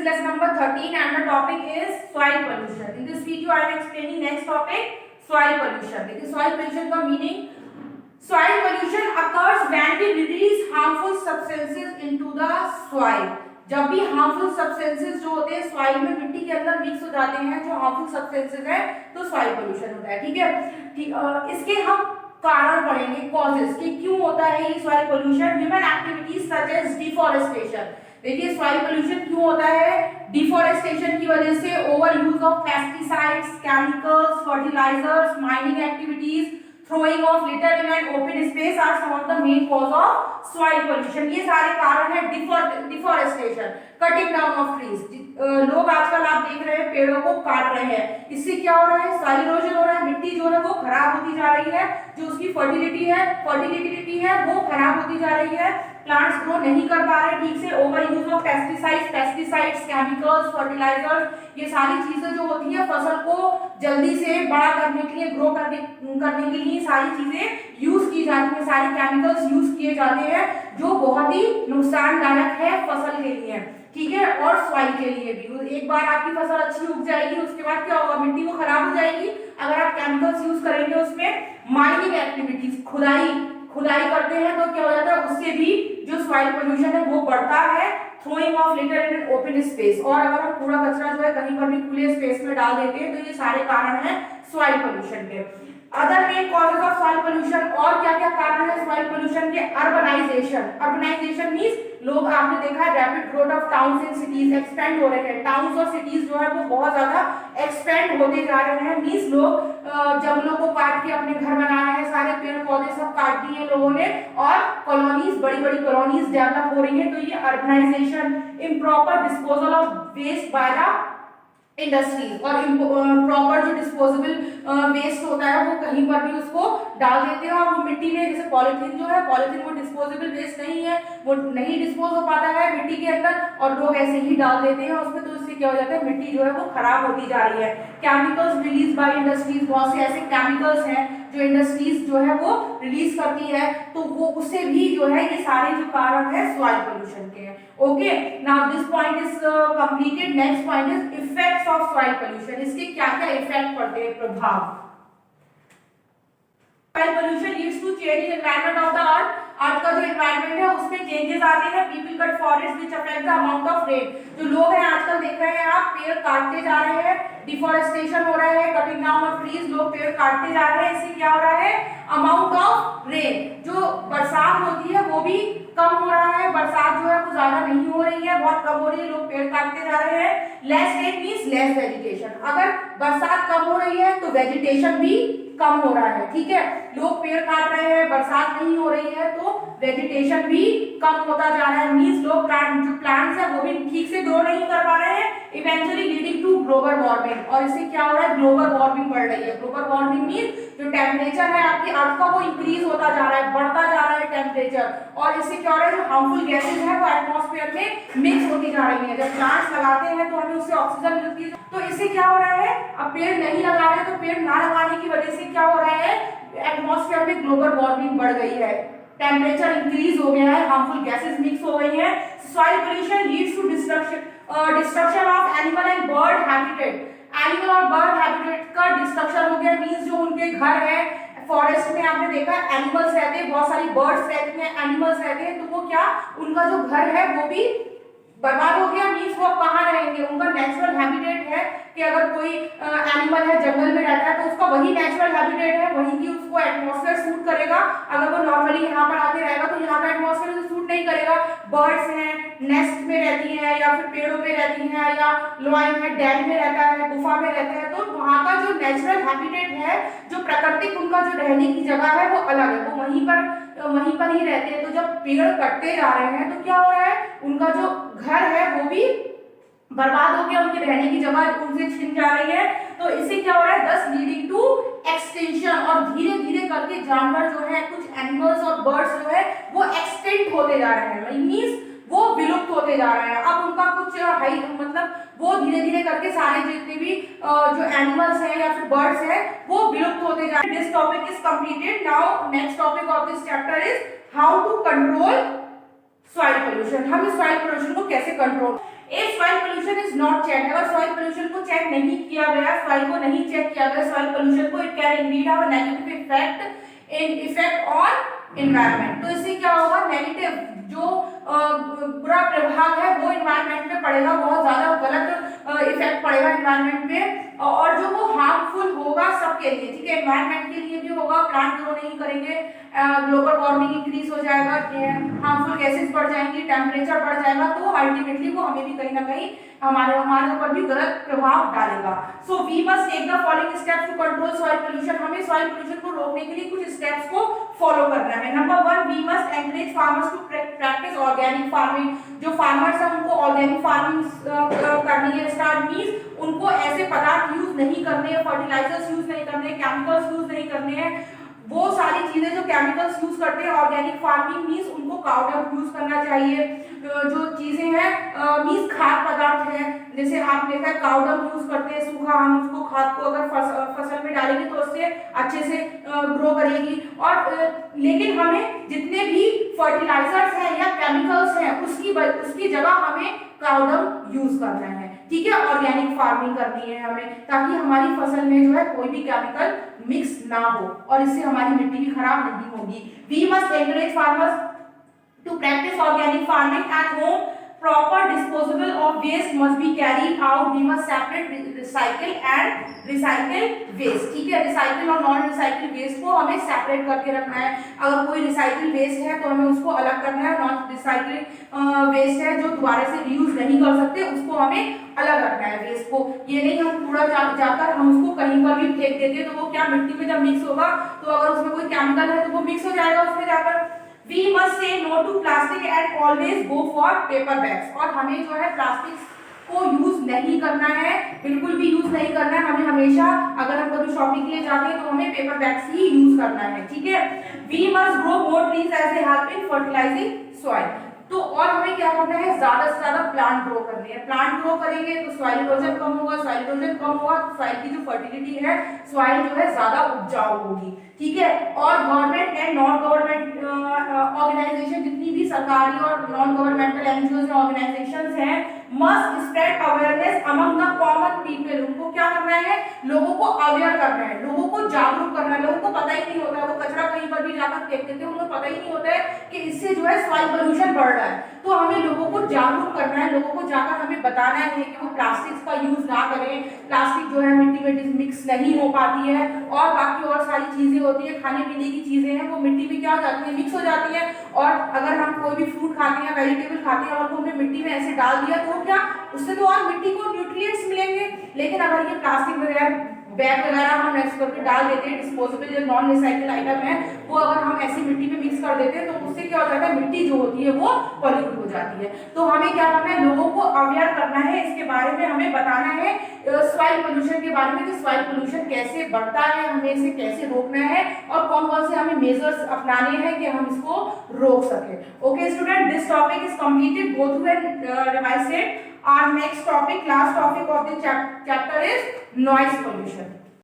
lesson number 13 and the topic is soil pollution. In this video I am explaining next topic, soil pollution. देखिए soil pollution का meaning, soil pollution occurs when we release harmful substances into the soil. जब भी harmful substances जो होते हैं soil में मिट्टी के अंदर mix हो जाते हैं, जो harmful substances है तो soil pollution होता है, ठीक है। इसके हम कारण पढ़ेंगे, causes कि क्यों होता है ये soil pollution। Human activities such as deforestation, देखिए सॉइल पोल्यूशन क्यों होता है, डिफोरेस्टेशन की वजह से, over use of pesticides, chemicals, fertilisers, mining activities, throwing of litter in an open space are some of the main cause of soil pollution। ये सारे कारण है deforestation, cutting down of trees. लोग आजकल आप देख रहे हैं पेड़ों को काट रहे हैं, इससे क्या हो रहा है, सॉइल इरोजन हो रहा है, मिट्टी जो है वो खराब होती जा रही है, जो उसकी फर्टिलिटी है वो खराब होती जा रही है, प्लांट्स ग्रो नहीं कर पा रहे ठीक से, over use of pesticides, chemicals, fertilisers, ये सारी चीजें जो होती है फसल को जल्दी से बड़ा करने के लिए, ग्रो करने के लिए सारी चीजें यूज की जाती है, सारे केमिकल्स यूज किए जाते हैं जो बहुत ही नुकसानदायक है फसल के लिए, ठीक है, और सॉइल के लिए भी। एक बार आपकी फसल अच्छी उग जाएगी, उसके बाद क्या होगा, मिट्टी वो खराब हो जाएगी अगर आप केमिकल्स यूज करेंगे उसमें। माइनिंग एक्टिविटीज, खुदाई करते हैं तो क्या हो जाता है, उससे भी जो सॉइल पोल्यूशन है वो बढ़ता है। Throwing of litre in open space, और अगर हम कूड़ा कचरा जो है कहीं पर भी खुले स्पेस में डाल देते हैं तो ये सारे कारण हैं सॉइल पोल्यूशन के। Other main causes of soil pollution, और क्या क्या कारण है सॉइल पोल्यूशन के, अर्बनाइजेशन मींस लोग, आपने देखा है rapid growth of towns and cities, expand हो रहे हैं टाउन्स और सिटीज जो है वो बहुत ज्यादा एक्सपेंड होते जा रहे हैं, मींस लोग जंगलों को काट के अपने घर बना रहे हैं, सारे पेड़ पौधे सब काट दिए लोगों ने, और कॉलोनीज, बड़ी बड़ी कॉलोनीज डेवलप हो रही है, तो ये urbanisation. Improper disposal of waste by the industries, और प्रॉपर जो डिस्पोजेबल वेस्ट होता है वो कहीं पर भी उसको डाल देते हैं, और वो मिट्टी में, जैसे पॉलीथीन जो है, पॉलीथीन वो डिस्पोजेबल वेस्ट नहीं है, वो नहीं डिस्पोज हो पाता है मिट्टी के अंदर, और लोग ऐसे ही डाल देते हैं उसमें, तो इससे क्या हो जाता है, मिट्टी जो है वो खराब होती जा रही है। केमिकल्स रिलीज बाय इंडस्ट्रीज, बहुत से ऐसे केमिकल्स हैं जो इंडस्ट्रीज जो है वो रिलीज करती है, तो वो उससे भी जो है ये सारे जो कारण है सॉइल पोल्यूशन के हैं। Okay, now this point is completed. Next point is effects of soil pollution, इसके क्या क्या इफेक्ट पड़ते हैं, प्रभाव। Soil pollution leads to change in environment of the earth का जो एनवायरनमेंट है उसमें चेंजेस आते हैं। People cut forest which affect the amount of rain, जो लोग हैं आजकल देख रहे हैं आप पेड़ काटते जा रहे हैं, डिफोरेस्टेशन हो रहा है, कटिंग डाउन ऑफ ट्रीज, लोग पेड़ काटते जा रहे हैं, इससे क्या हो रहा है, अमाउंट ऑफ रेन, जो बरसात होती है वो भी कम हो रहा है, बरसात जो है वो ज्यादा नहीं हो रही है, बहुत कम हो रही है, लोग पेड़ काटते जा रहे हैं। Less rain means less vegetation, अगर बरसात कम हो रही है तो वेजिटेशन भी कम हो रहा है, ठीक है, लोग पेड़ काट रहे हैं, बरसात नहीं हो रही है तो वेजिटेशन भी कम होता जा रहा है, मींस लोग जो प्लांट्स है वो भी ठीक से ग्रो नहीं कर पा रहे हैं, eventually leading to global warming, और इससे क्या हो रहा है, ग्लोबल वार्मिंग बढ़ रही है। ग्लोबल वार्मिंग मींस जो टेम्परेचर है आपकी अर्थ का वो इंक्रीज होता जा रहा है, बढ़ता जा रहा है टेम्परेचर, और इससे क्या हो रहा है, जो हार्मफुल गैसेज है वो एटमॉस्फेयर में मिक्स होती जा रही है। जब प्लांट्स लगाते हैं तो हमें उससे ऑक्सीजन मिलती है, तो इससे क्या हो रहा है, अब पेड़ नहीं लगा रहे तो पेड़ ना लगाने की वजह से क्या हो रहा है, एटमॉस्फेयर में ग्लोबल वार्मिंग बढ़ गई है, टेम्परेचर इंक्रीज हो गया है, हार्मफुल गैसेस मिक्स हो गई हैं। Soil pollution leads to destruction of animal and bird habitat, animal और बर्ड हैबिटेट का डिस्ट्रक्शन हो गया, मींस जो उनके घर है, फॉरेस्ट में आपने देखा एनिमल्स रहते हैं, बहुत सारी बर्ड्स रहती हैं, एनिमल्स रहते हैं, तो वो क्या, उनका जो घर है वो भी बर्बाद हो गया, मींस वो कहाँ रहेंगे, उनका नेचुरल हैबिटेट है कि अगर कोई एनिमल है जंगल में रहता है तो उसका वही नेचुरल हैबिटेट है, वही की उसको एटमॉस्फेयर सूट करेगा, अगर वो नॉर्मली यहाँ पर आके रहेगा तो यहाँ का एटमॉस्फेयर सूट नहीं करेगा। बर्ड्स हैं नेस्ट में रहती हैं, या फिर पेड़ों पे रहती हैं, या लॉइन है डैम में रहता है, गुफा में रहते हैं, तो वहाँ का जो नेचुरल हैबिटेट है, जो प्राकृतिक उनका जो रहने की जगह है वो अलग है, वो वहीं पर ही रहते हैं। तो जब पेड़ कटते जा रहे हैं तो क्या हो रहा है, उनका जो घर है वो भी बर्बाद हो गया, उनके रहने की जगह उनसे छिन जा रही है, तो इससे क्या हो रहा है, दस लीडिंग टू एक्सटेंशन, और धीरे धीरे करके जानवर जो है, कुछ एनिमल्स और बर्ड्स जो है वो एक्सटेंट होते जा रहे हैं, मींस वो विलुप्त होते जा रहे हैं। अब उनका कुछ हाई मतलब वो धीरे धीरे करके सारे जितने भी जो एनिमल्स हैं या फिर बर्ड्स हैं वो विलुप्त होते जा रहे हैं। This topic is completed. Now next topic of this chapter is how to control soil pollution. हम इस सॉइल पोल्यूशन को कैसे control, if soil pollution pollution is not check, अगर सॉइल पोल्यूशन को चेक नहीं किया गया, सॉइल को नहीं चेक किया गया सॉइल पोल्यूशन को, it can indeed have a negative effect on environment. तो इससे क्या होगा, नेगेटिव जो बुरा प्रभाव है वो एनवायरनमेंट में पड़ेगा, बहुत ज्यादा गलत इफेक्ट पड़ेगा एनवायरनमेंट पे, और जो वो हार्मफुल होगा सबके लिए, ठीक है, एनवायरनमेंट के लिए भी होगा, प्लांट ग्रो नहीं करेंगे, ग्लोबल वार्मिंग इंक्रीज हो जाएगा, हार्मफुल गैसेस बढ़ जाएंगी, टेम्परेचर बढ़ जाएगा, तो अल्टीमेटली वो हमें भी कहीं ना कहीं हमारे ऊपर भी गलत प्रभाव डालेगा। So we must take the following steps to control soil pollution, हमें सॉइल पोल्यूशन को रोकने के लिए कुछ स्टेप्स को फॉलो करना है। Number 1, we must encourage farmers to practise organic farming, जो फार्मर्स हैं उनको ऑर्गेनिक फार्मिंग करनी है स्टार्ट, मींस उनको ऐसे पदार्थ यूज नहीं करने हैं, फर्टिलाइजर्स यूज नहीं करने, केमिकल्स यूज नहीं करने हैं, वो सारी चीजें जो केमिकल्स यूज करते हैं ऑर्गेनिक फार्मिंग मींस उनको काउ डंग यूज करना चाहिए, जो चीजें हैं मींस खाद पदार्थ है, जैसे आप देखा है काउ डंग यूज करते हैं सूखा, हम उसको खाद को अगर फसल में डालेंगे तो उससे अच्छे से ग्रो करेगी, और लेकिन हमें जितने भी फर्टिलाइजर्स हैं या केमिकल्स हैं उसकी जगह हमें काउ डंग यूज करना है, ठीक है, ऑर्गेनिक फार्मिंग करनी है हमें, ताकि हमारी फसल में जो है कोई भी केमिकल मिक्स ना हो और इससे हमारी मिट्टी भी खराब नहीं होगी। We must encourage farmers to practise organic farming at home, proper disposal of waste must be carried out, we must separate recycle and recycle waste, ठीक है, रिसाइकल और नॉन रिसाइकल वेस्ट को हमें सेपरेट करके रखना है, अगर कोई रिसाइकल वेस्ट है तो हमें उसको अलग करना है, नॉन रिसाइकल वेस्ट है जो दोबारा से रीयूज नहीं कर सकते उसको हमें अलग रखना है वेस्ट को, ये नहीं हम कूड़ा जाकर हम उसको कहीं पर भी फेंक देते हैं तो वो क्या मिट्टी में जब मिक्स होगा तो अगर उसमें कोई केमिकल है तो वो मिक्स हो जाएगा उसमें जाकर। We must say no to plastic and always go for paper bags, और हमें जो है प्लास्टिक को यूज नहीं करना है, बिल्कुल भी यूज नहीं करना है, हमें हमेशा अगर हम कभी शॉपिंग के लिए जाते हैं तो हमें पेपर बैग्स ही यूज करना है, ठीक है। We must grow more trees as they help in fertilizing soil, तो और हमें क्या करना है, ज्यादा से ज्यादा प्लांट ग्रो करने हैं, प्लांट ग्रो करेंगे तो सॉइल इरोजन कम होगा, सॉइल इरोजन कम होगा तो सॉइल की जो फर्टिलिटी है, सॉइल जो है ज्यादा उपजाऊ होगी, ठीक है। और government and non government organisation, जितनी भी सरकारी और नॉन गवर्नमेंटल एनजीओज ऑर्गेनाइजेशंस हैं, must spread awareness among the common people, उनको क्या करना है, लोगों को अवेयर करना है, लोगों को जागरूक करना है, लोगों को पता ही नहीं होता है, वो कचरा कहीं पर भी जाकर फेंक देते हैं, उनको पता ही नहीं होता है कि इससे जो है सॉइल पोल्यूशन बढ़ रहा है, तो हमें लोगों को जागरूक करना है, लोगों को जाकर हमें बताना है कि वो प्लास्टिक का यूज ना करें, प्लास्टिक जो है मिट्टी में मिक्स नहीं हो पाती है, और बाकी और सारी चीजें होती है, खाने पीने की चीजें हैं वो मिट्टी में क्या हो जाती है, मिक्स हो जाती है, और अगर हम कोई भी फ्रूट खाते हैं, वेजिटेबल खाते हैं और हमने मिट्टी में ऐसे डाल दिया तो क्या उससे तो और मिट्टी को न्यूट्रिएंट्स मिलेंगे, लेकिन अगर ये प्लास्टिक वगैरह बैग वगैरह हम ऐसे करके डाल देते हैं, डिस्पोजेबल जो नॉन रिसाइकल आइटम है वो अगर हम ऐसी मिट्टी में मिक्स कर देते हैं तो उससे क्या हो जाता है, मिट्टी जो होती है वो पॉल्यूट हो जाती है। तो हमें क्या करना है, लोगों को अवेयर करना है, इसके बारे में हमें बताना है सॉइल पोल्यूशन के बारे में कि सॉइल पोल्यूशन कैसे बढ़ता है, हमें इसे कैसे रोकना है और कौन कौन से हमें मेजर्स अपनाने हैं कि हम इसको रोक सके। Okay student, this topic is completed, go through and revise it. Our next topic, last topic of the chapter is noise pollution.